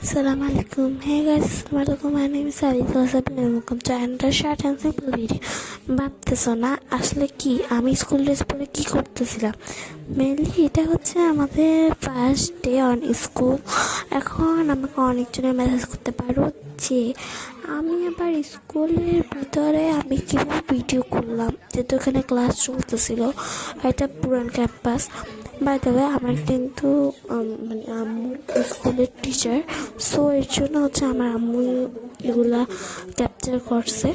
Assalamu alaikum. Hey guys, assalamu alaikum. My name is Sarika Sabin and welcome to another short and simple video. ভাবতেছো না আসলে কি আমি school dress পরে কি করতেছিলাম? মেনলি এটা হচ্ছে আমাদের ফার্স্ট ডে অন স্কুল। এখন আমাকে অনেকজনের মেসেজ করতে পারো যে আমি আবার স্কুলের ভিতরে আমি কীভাবে ভিডিও করলাম, যেহেতু এখানে ক্লাস চলতেছিল। এটা পুরান ক্যাম্পাস। বাই দ্য ওয়ে আমার কিন্তু মানে আম্মু স্কুলের টিচার, সো এর জন্য হচ্ছে আমার আম্মু এগুলা ক্যাপচার করছে।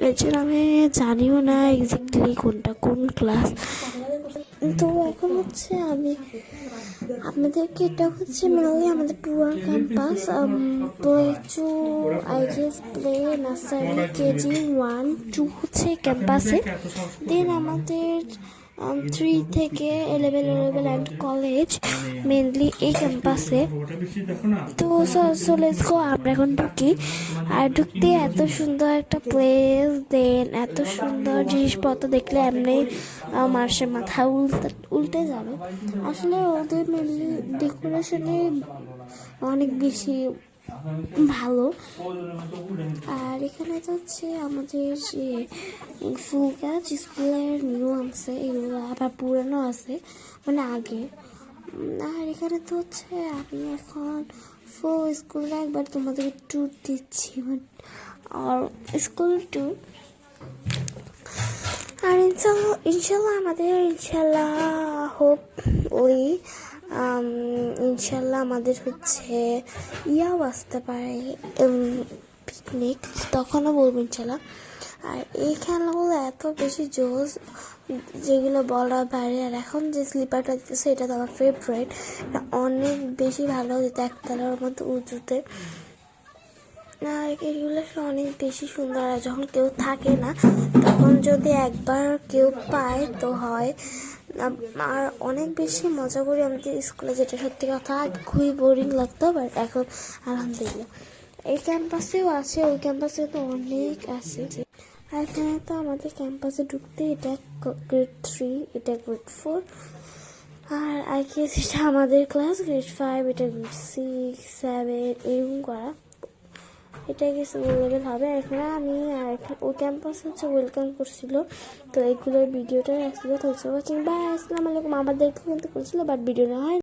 এর জন্য আমি জানিও না এক্স্যাক্টলি কোনটা কোন ক্লাস। তো এখন হচ্ছে আমি আপনাদেরকে, এটা হচ্ছে মেনলি আমাদের পুরান campus, play to I guess play nursery KG 1-2 হচ্ছে ক্যাম্পাসে। দেন আমাদের 3 থেকে 11 অ্যান্ড কলেজ মেনলি এই ক্যাম্পাসে। তো লেটস গো, আমরা এখন ঢুকি। আর ঢুকতে এত সুন্দর একটা প্লেস, দেন এত সুন্দর জিনিসপত্র দেখলে এমনি মানুষের মাথা উল্টে যাবে। আসলে ওদের মেনলি ডেকোরেশনে অনেক বেশি ভালো। আর এখানে তো হচ্ছে আমাদের যে ফুল গাছ স্কুলের নিউ আছে, এগুলো আবার পুরানো আছে মানে আগে। আর এখানে তো হচ্ছে আমি এখন ফুল স্কুলে একবার তোমাদের ট্যুর দিচ্ছি, আর স্কুল ট্যুর। আর ইনশাল্লাহ আমাদের হোপ ওই ইনশাল্লাহ আমাদের হচ্ছে ইয়াও আসতে পারে পিকনিক, তখনও বলবো ইনশাল্লাহ। আর এই খেলাগুলো এত বেশি জোস যেগুলো বলার বাইরে। আর এখন যে স্লিপারটা দিতেছে এটা তো আমার ফেভারিট, এটা অনেক বেশি ভালো, যেটা একতলার মতো উঁচুতে। আর এগুলো অনেক বেশি সুন্দর। আর যখন কেউ থাকে না তখন যদি একবার কেউ পায় তো হয়। আর অনেক বেশি মজা করি আমাদের স্কুলে, যেটা সত্যি কথা খুবই বোরিং লাগতো, বাট এখন আলহামদুলিল্লাহ এই ক্যাম্পাসেও আছে, ওই ক্যাম্পাসে তো অনেক আছে। আর এখানে তো আমাদের ক্যাম্পাসে ঢুকতে এটা গ্রেড 3, এটা গ্রেড 4, আর আই গেস এটা আমাদের ক্লাস গ্রেড 5, এটা গ্রেড 6, 7 এরকম করা। এটা গেছে লেভেল হবে। এখানে আমি ওই ক্যাম্পাস হচ্ছে ওয়েলকাম করছিল, তো এইগুলোর ভিডিওটা রাখছিল। Thanks for watching, bye. আসসালামু আলাইকুম। আমাদেরকে কিন্তু করছিল বাট ভিডিও না হয়।